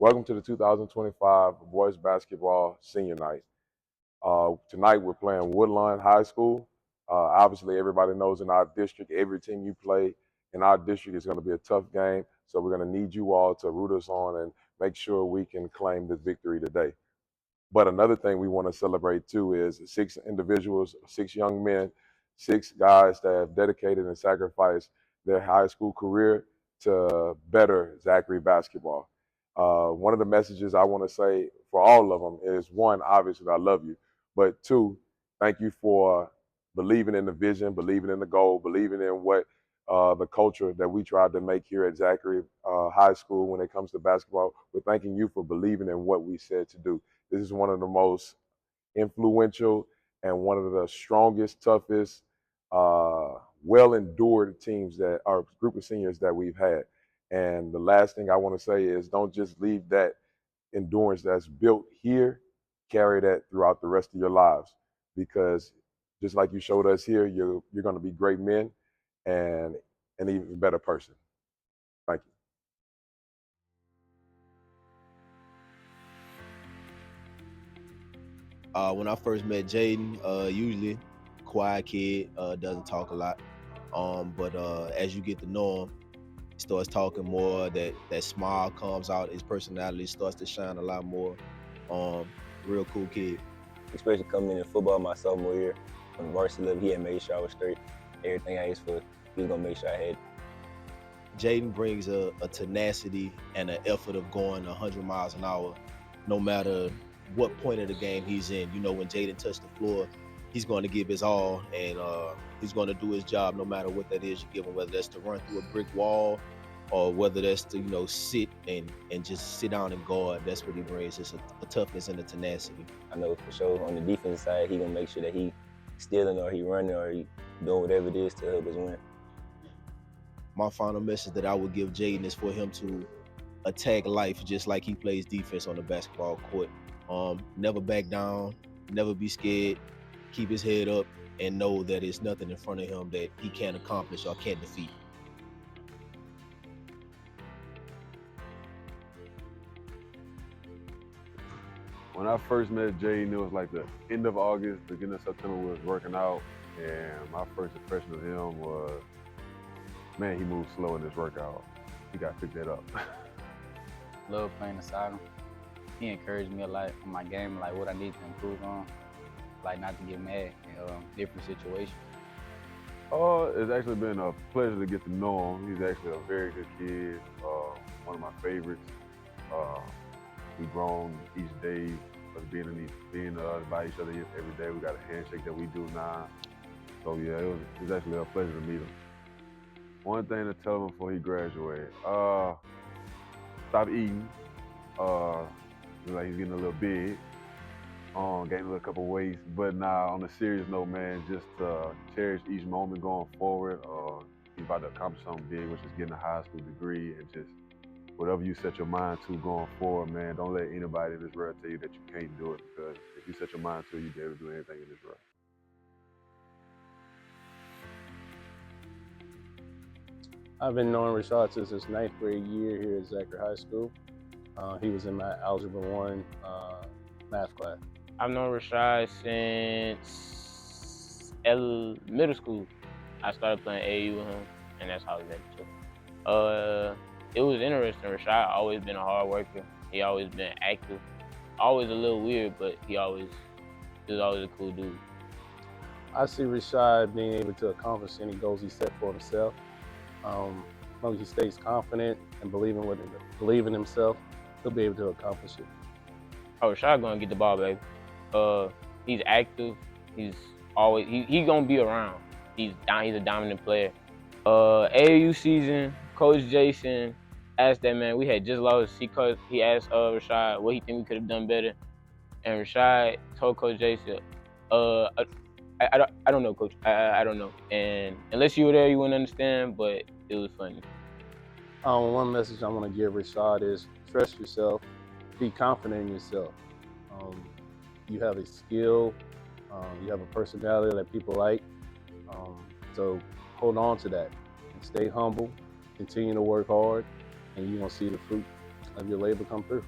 Welcome to the 2025 Boys Basketball Senior Night. Tonight we're playing Woodlawn High School. Obviously, everybody knows in our district, every team you play in our district is going to be a tough game. So we're going to need you all to root us on and make sure we can claim this victory today. But another thing we want to celebrate too is 6 individuals, 6 young men, 6 guys that have dedicated and sacrificed their high school career to better Zachary basketball. One of the messages I want to say for all of them is one, obviously, I love you, but two, thank you for believing in the vision, believing in the goal, believing in what the culture that we tried to make here at Zachary High School when it comes to basketball. We're thanking you for believing in what we said to do. This is one of the most influential and one of the strongest, toughest, well-endured teams that our group of seniors that we've had. And the last thing I want to say is don't just leave that endurance that's built here, carry that throughout the rest of your lives. Because just like you showed us here, you're going to be great men and an even better person. Thank you. When I first met Jaden, usually quiet kid, doesn't talk a lot. But as you get to know him, he starts talking more. That smile comes out. His personality starts to shine a lot more. Um, Real cool kid. Especially coming into football my sophomore year, on the varsity level, he had made sure I was straight. Everything I asked for, he was gonna make sure I had. Jaden brings a tenacity and an effort of going 100 miles an hour, no matter what point of the game he's in. You know, when Jaden touched the floor, he's going to give his all, and he's going to do his job no matter what that is you give him, whether that's to run through a brick wall or whether that's to, sit and just sit down and guard. That's what he brings, just a toughness and a tenacity. I know for sure on the defensive side, he gonna make sure that he stealing or he running or he doing whatever it is to help us win. My final message that I would give Jaden is for him to attack life just like he plays defense on the basketball court. Never back down, never be scared, keep his head up, and know that there's nothing in front of him that he can't accomplish or can't defeat. When I first met Jaden, it was like the end of August, beginning of September. We was working out, and my first impression of him was, man, he moves slow in this workout. He got to pick that up. Love playing beside him. He encouraged me a lot on my game, like what I need to improve on, like not to get mad in different situations. It's actually been a pleasure to get to know him. He's actually a very good kid, one of my favorites. We've grown each day, us being by each other every day. We got a handshake that we do now. So yeah, it was actually a pleasure to meet him. One thing to tell him before he graduated, stop eating. Like he's getting a little big, gaining a little couple weights. But now, on a serious note, man, just cherish each moment going forward. He's about to accomplish something big, which is getting a high school degree, and just whatever you set your mind to going forward, man, don't let anybody in this world tell you that you can't do it, because if you set your mind to it, you'll be able to do anything in this world. I've been knowing Rashad since his 9th grade year here at Zachary High School. He was in my Algebra 1 math class. I've known Rashad since middle school. I started playing AAU with him, and that's how we met each other. It was interesting. Rashad always been a hard worker. He always been active. Always a little weird, but he was always a cool dude. I see Rashad being able to accomplish any goals he set for himself. As long as he stays confident and believe in himself, he'll be able to accomplish it. Oh, Rashad gonna get the ball, baby. He's active. He's always he gonna be around. He's a dominant player. AAU season, Coach Jason asked that man. We had just lost. He asked Rashad what he think we could have done better, and Rashad told Coach Jason, I don't know, Coach. I don't know. And unless you were there, you wouldn't understand. But it was funny. One message I want to give Rashad is trust yourself, be confident in yourself. You have a skill, you have a personality that people like. So hold on to that and stay humble, continue to work hard, and you're gonna see the fruit Have your labor come through.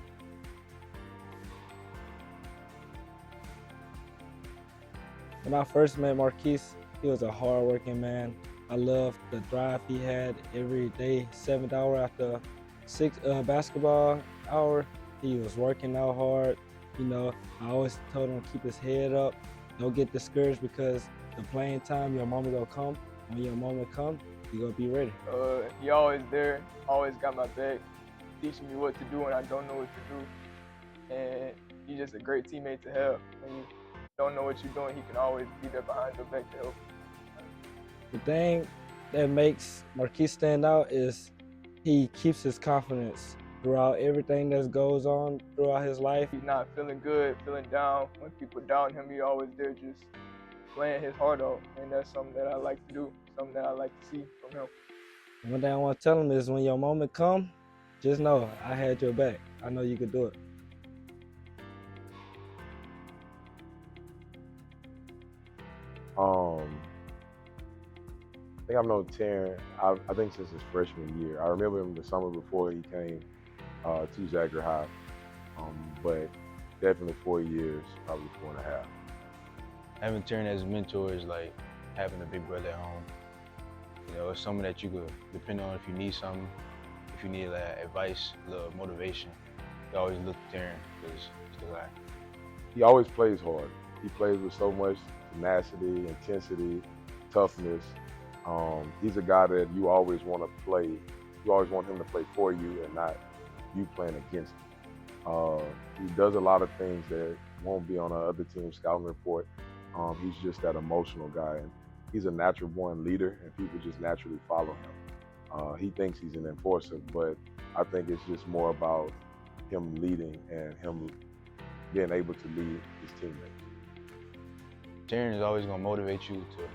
When I first met Marquise, he was a hard-working man. I loved the drive he had every day, 7th hour after 6 basketball hour. He was working out hard. You know, I always told him to keep his head up. Don't get discouraged because the playing time, your moment gonna come. When your moment comes, you gonna be ready. He always there, always got my back, teaching me what to do when I don't know what to do. And he's just a great teammate to have. When you don't know what you're doing, he can always be there behind your back to help. The thing that makes Marquise stand out is he keeps his confidence throughout everything that goes on throughout his life. He's not feeling good, feeling down. When people doubt him, he's always there just playing his heart out. And that's something that I like to do, something that I like to see from him. One thing I want to tell him is when your moment comes, just know I had your back. I know you could do it. I think I've known Terran, I think since his freshman year. I remember him the summer before he came to Zachary High, but definitely 4 years, probably 4.5. Having Terran as a mentor is like having a big brother at home. You know, it's someone that you could depend on if you need something, if you need advice, a little motivation. You always look to Terran because he's the guy. He always plays hard. He plays with so much tenacity, intensity, toughness. He's a guy that you always want to play. You always want him to play for you and not you playing against him. He does a lot of things that won't be on another team's scouting report. He's just that emotional guy, and he's a natural born leader, and people just naturally follow him. He thinks he's an enforcer, but I think it's just more about him leading and him being able to lead his teammates. Terran is always going to motivate you to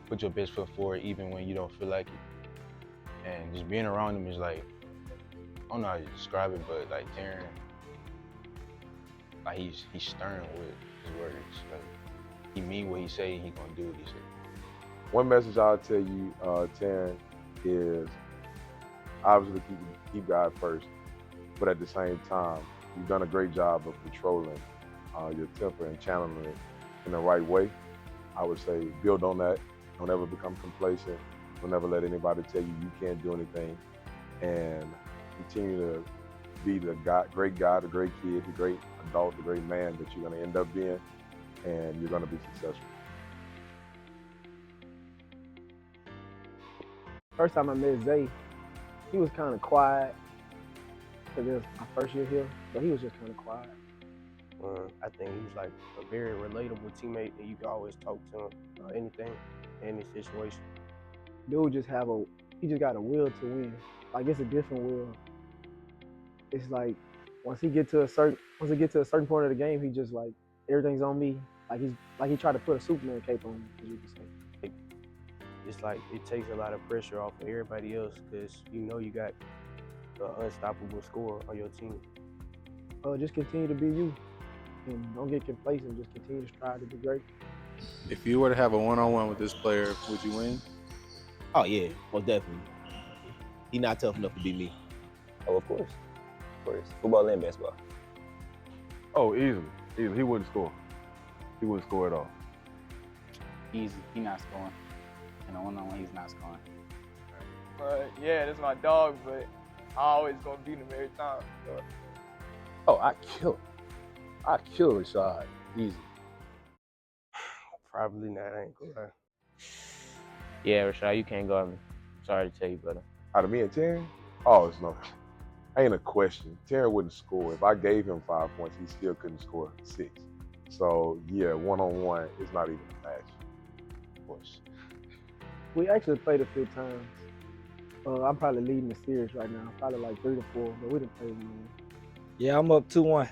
put your best foot forward even when you don't feel like it. And just being around him is like, I don't know how to describe it, but like Terran, like he's stern with his words. Like he mean what he say, he gonna do what he say. One message I'll tell you, Terran, is obviously keep God first, but at the same time, you've done a great job of controlling your temper and channeling it in the right way. I would say build on that. Don't ever become complacent. Don't ever let anybody tell you you can't do anything. And continue to be the great guy, the great kid, the great adult, the great man that you're going to end up being, and you're going to be successful. First time I met Zay, he was kind of quiet because it was my first year here, but he was just kind of quiet. I think he's like a very relatable teammate and you can always talk to him about anything, any situation. Dude just he just got a will to win. Like it's a different will. It's like once he get to a certain point of the game, he just like everything's on me. Like he tried to put a Superman cape on me, as you can say. It's like it takes a lot of pressure off of everybody else because you know you got an unstoppable scorer on your team. Just continue to be you. And don't get complacent, just continue to strive to be great. If you were to have a one-on-one with this player, would you win? Oh yeah, most definitely. He's not tough enough to beat me. Oh, of course. Football and basketball. Oh, easily. He wouldn't score. He wouldn't score at all. Easy. He's not scoring. And on one-on-one, he's not scoring. Yeah, that's my dog, but I always gonna beat him every time. So. Oh, I kill Rashad. Easy. Probably not, I ain't gonna lie. Yeah, Rashad, you can't guard me. Sorry to tell you, brother. Out of me and Terran? Oh, it's no. Ain't a question. Terran wouldn't score. If I gave him 5 points, he still couldn't score 6. So yeah, one-on-one is not even a match. Of course. We actually played a few times. I'm probably leading the series right now, probably like 3 to 4, but we didn't play one. Yeah, I'm up 2-1.